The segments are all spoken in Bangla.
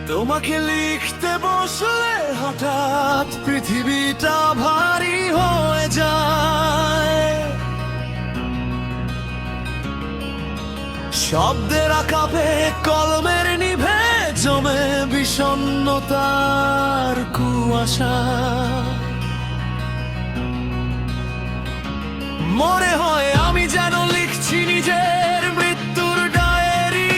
তোমাকে লিখতে বসলে হঠাৎ পৃথিবীটা ভারী হয়ে যায়। শব্দের আকাপে কলমের নিভে জমে বিষণ্ণতার কুয়াশা। মনে হয় আমি যেন লিখছি নিজের মৃত্যুর ডায়েরি,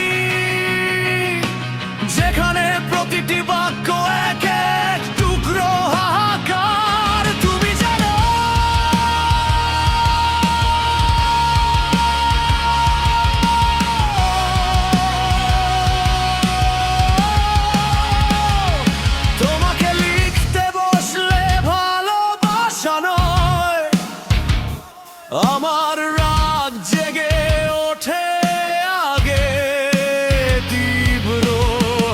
যেখানে প্রতিটি বাক্য এক এক টুকরো হাহাকার। তুমি জানো তোমাকে লিখতে বসলে ভালোবাসা নয়, আমার রাগ জেগে ওঠে আগে তীব্র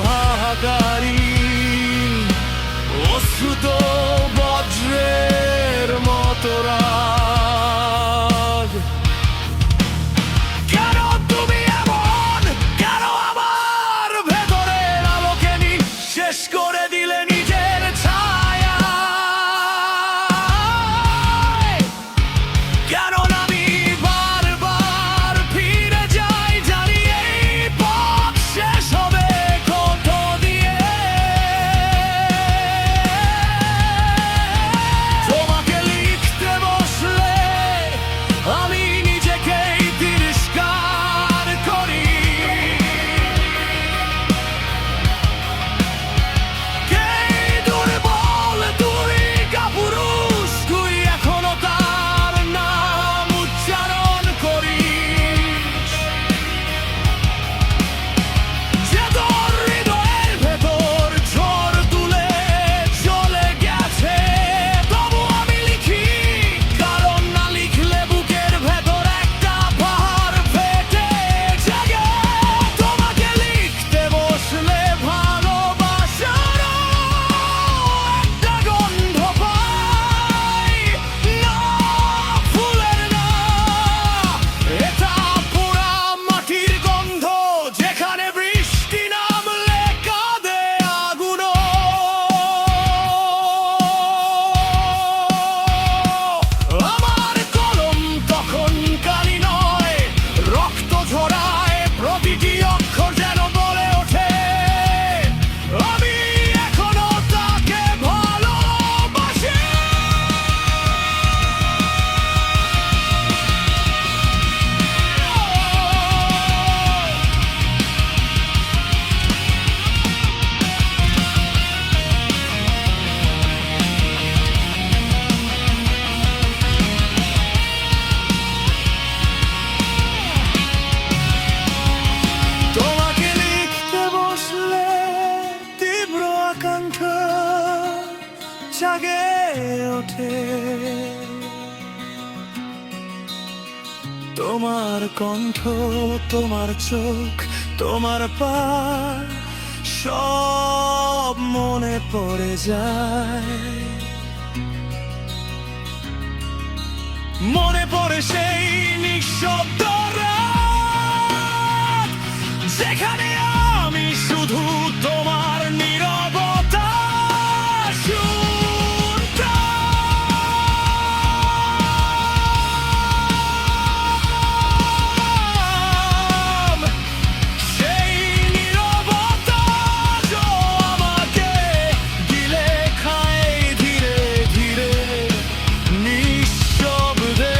হাহাকারি। অশ্রুত বজ্রের মতো রাগ। কেন তুমি এমন? কেন আমার ভেতরের আলোকে নিঃশেষ করে দিলে নিজের ছায়া? কেন আমি বারবার ফিরে যাই, জানি এই পথ শেষ হবে ক্ষত দিয়ে। তোমাকে লিখতে বসলে আমি নিজেকেই তিরস্কার করি। কে দুর্বল তুই কাপুরুষ, তুই এখনো তার নাম উচ্চারণ করিস। যে তোর হৃদয়ের ভেতর ঝড় তুলে চলে গেছে, তবু আমি লিখি, কারণ না লিখলে বুকের ভেতর একটা পাহাড় ফেটে জাগে। তোমাকে লিখতে বসলে ভালোবাসারও একটা গন্ধ পাই। না ফুলের না, এটা পোড়া মাটির গন্ধ, যেখানে বৃষ্টি নামলে কাঁদে আগুনও। আমার কলম তখন কালি নয়, রক্ত ঝরায়, প্রতিটি অক্ষর যেন বলে ওঠে আমি এখনো তাকে ভালোবাসি। তোমাকে লিখতে বসলে তীব্র আকাঙ্ক্ষা জাগে ওঠে। তোমার কণ্ঠ, তোমার চোখ, তোমার পা, সব মনে পড়ে যায়। মনে পড়ে সেই নিঃশব্দ রাত, যেখানে আমি শুধু তোমার নীরবতা শুনতাম। সেই নীরবতা আমাকে গিলে খায় ধীরে ধীরে নিঃশব্দে।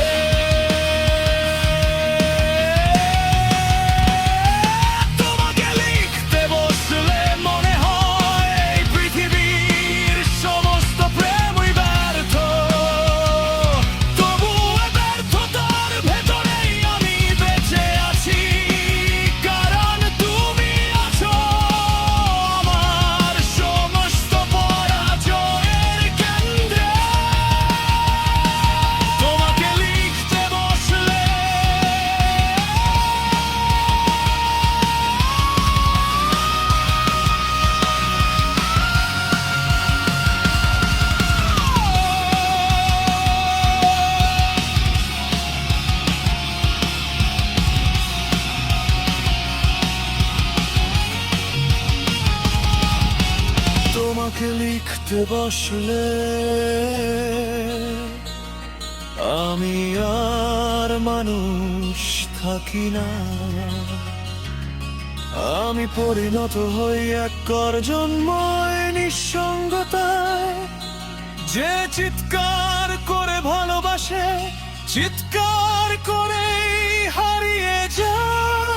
লিখতে বসলে আমি আর মানুষ থাকি না, আমি পরিণত হই এক গর্জনময় নিঃসঙ্গতায়, যে চিৎকার করে ভালোবাসে চিৎকার করে হারিয়ে যায়।